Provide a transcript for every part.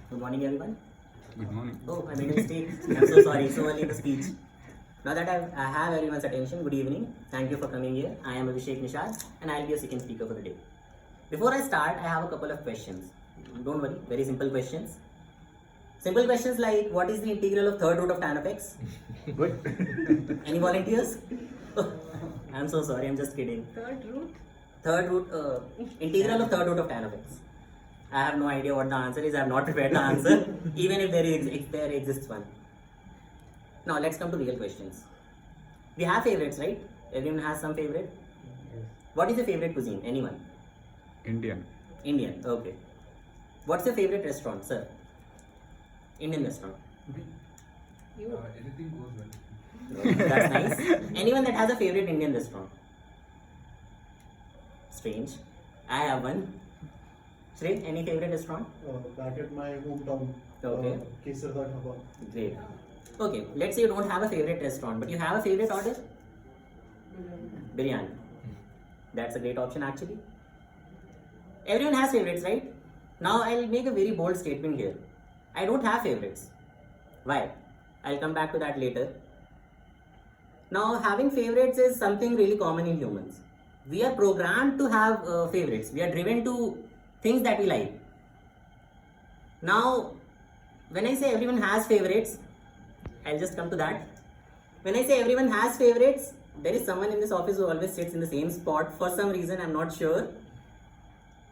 Good morning, everyone. Good morning. Oh, I made a mistake. I'm so sorry. So early in the speech. Now that I have everyone's attention, good evening. Thank you for coming here. I am Abhishek Nishad and I'll be your second speaker for the day. Before I start, I have a couple of questions. Don't worry, very simple questions. Simple questions like, what is the integral of third root of tan of x? Good. Any volunteers? Oh, I'm so sorry, I'm just kidding. Third root, integral of third root of tan of x. I have no idea what the answer is. I have not prepared the answer, even if there exists one. Now let's come to real questions. We have favorites, right? Everyone has some favorite. Yes. What is your favorite cuisine? Anyone? Indian. Indian. Okay. What's your favorite restaurant, sir? Indian restaurant. Anything goes well. That's nice. Anyone that has a favorite Indian restaurant? Strange. I have one. Shrey, any favorite restaurant? Back at my hometown. Okay. Kesar Da Dhaba. Great. Okay, let's say you don't have a favorite restaurant, but you have a favorite order? Biryani. That's a great option actually. Everyone has favorites, right? Now I'll make a very bold statement here. I don't have favorites. Why? I'll come back to that later. Now having favorites is something really common in humans. We are programmed to have favorites. We are driven to things that we like. Now, when I say everyone has favorites, I'll just come to that. When I say everyone has favorites, there is someone in this office who always sits in the same spot for some reason, I'm not sure.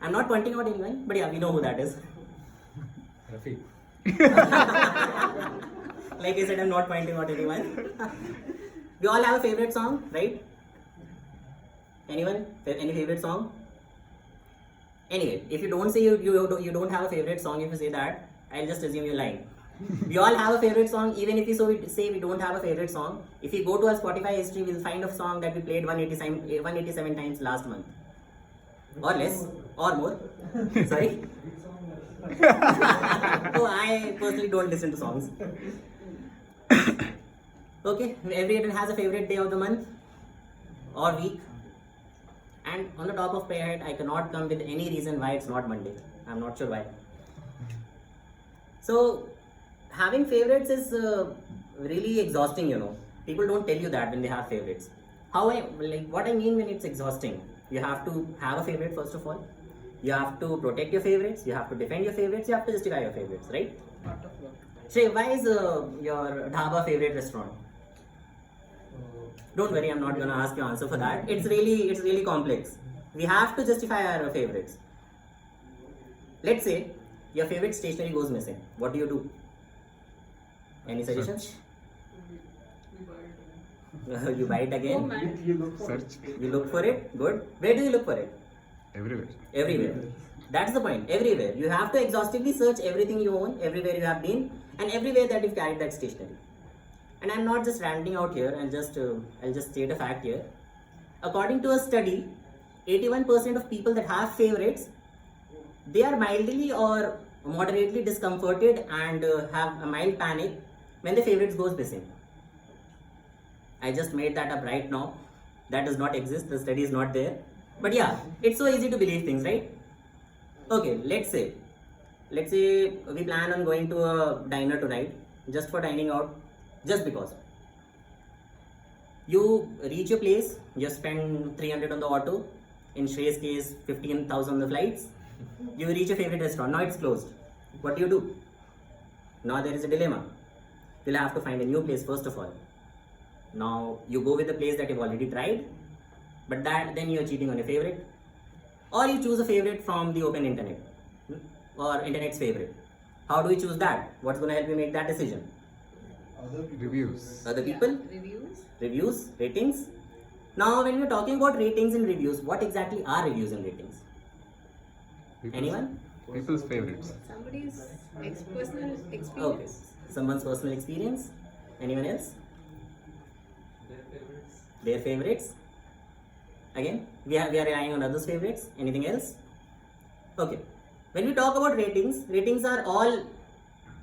I'm not pointing out anyone, but yeah, we know who that is. Rafi. Like I said, I'm not pointing out anyone. We all have a favorite song, right? Anyone? Any favorite song? Anyway, if you don't say you don't have a favorite song, if you say that, I'll just assume you're lying. We all have a favorite song, even if we say we don't have a favorite song. If you go to our Spotify history, we'll find a song that we played 187 times last month. Or less, or more. Sorry. Oh, I personally don't listen to songs. Okay, everyone has a favorite day of the month or week. And on the top of my head, I cannot come with any reason why it's not Monday. I'm not sure why. So, having favorites is really exhausting, you know. People don't tell you that when they have favorites. What I mean when it's exhausting, you have to have a favorite first of all. You have to protect your favorites. You have to defend your favorites. You have to justify your favorites, right? Shrey, why is your dhaba favorite restaurant? Don't worry, I'm not gonna ask you answer for that. It's really complex. We have to justify our favorites. Let's say your favorite stationery goes missing. What do you do? Any suggestions? You buy it again. You look for Search. You look for it. Good. Where do you look for it? Everywhere. Everywhere. That's the point. Everywhere. You have to exhaustively search everything you own, everywhere you have been, and everywhere that you've carried that stationery. And I'm not just ranting out here. I'll just state a fact here. According to a study, 81% of people that have favorites, they are mildly or moderately discomforted and have a mild panic when the favorites goes missing. I just made that up right now. That does not exist. The study is not there. But yeah, it's so easy to believe things, right? Okay, let's say we plan on going to a diner tonight, just for dining out, just because. You reach your place, you spend 300 on the auto, in Shrey's case 15,000 on the flights. You reach your favorite restaurant, now it's closed. What do? Now there is a dilemma. You'll have to find a new place first of all. Now you go with the place that you've already tried, but then you're cheating on your favorite. Or you choose a favorite from the open internet, or internet's favorite. How do you choose that? What's going to help you make that decision? other people. Reviews. Other people? Reviews. Reviews? Ratings? Now when we're talking about ratings and reviews, what exactly are reviews and ratings? Anyone? People's favorites. Somebody's personal Okay. experience. Someone's personal experience? Anyone else? Their favorites. Their favorites? Again, we are relying on others' favorites. Anything else? Okay. When we talk about ratings are all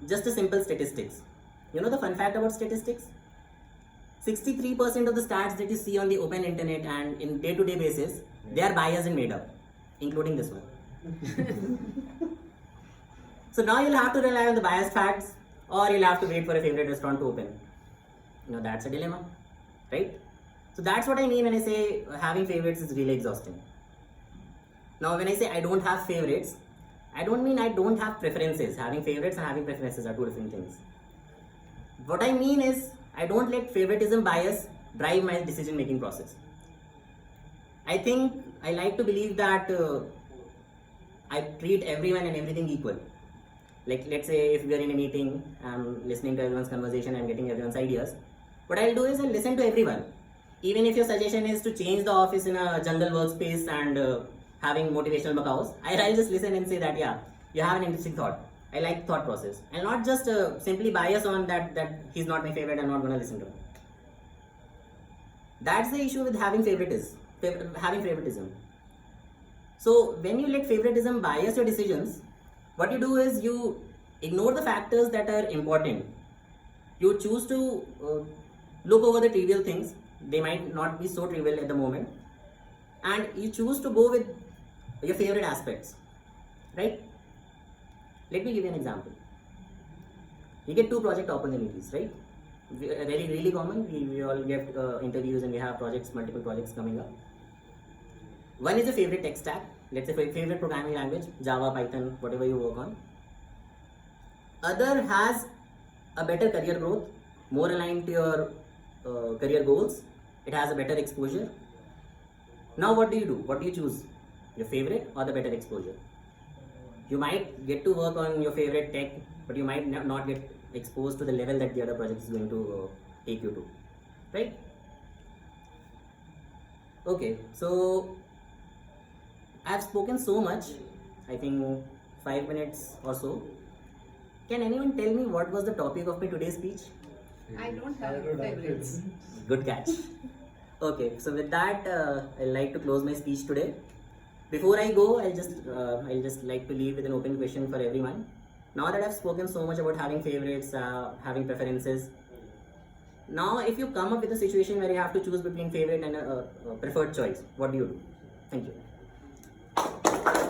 just a simple statistics. You know the fun fact about statistics? 63% of the stats that you see on the open internet and in day-to-day basis, they are biased and made up, including this one. So now you'll have to rely on the biased facts, or you'll have to wait for a favorite restaurant to open. That's a dilemma, right? So that's what I mean when I say having favorites is really exhausting. Now when I say I don't have favorites, I don't mean I don't have preferences. Having favorites and having preferences are two different things. What I mean is I don't let favoritism bias drive my decision making process. I think I like to believe that I treat everyone and everything equal. Like let's say if we are in a meeting, I'm listening to everyone's conversation, I'm getting everyone's ideas. What I'll do is I'll listen to everyone. Even if your suggestion is to change the office in a jungle workspace and having motivational macaws, I'll just listen and say that yeah, you have an interesting thought. I like thought process. I'll not just simply bias on that he's not my favorite, I'm not going to listen to him. That's the issue with having favoritism. So when you let favoritism bias your decisions, what you do is you ignore the factors that are important. You choose to look over the trivial things. They might not be so trivial at the moment. And you choose to go with your favorite aspects, right? Let me give you an example. You get 2 project opportunities, right? Really common. We all get interviews and we have multiple projects coming up. One is a favorite tech stack. Let's say favorite programming language, Java, Python, whatever you work on. Other has a better career growth, more aligned to your career goals. It has a better exposure. Now what do you do? What do you choose? Your favorite or the better exposure? You might get to work on your favorite tech, but you might not get exposed to the level that the other project is going to take you to, right? Okay, so I've spoken so much, I think 5 minutes or so. Can anyone tell me what was the topic of my today's speech? I don't have favorites. Good catch. Okay, so with that, I'd like to close my speech today. Before I go, I'll just like to leave with an open question for everyone. Now that I've spoken so much about having favorites, having preferences, now if you come up with a situation where you have to choose between favorite and a preferred choice, what do you do? Thank you.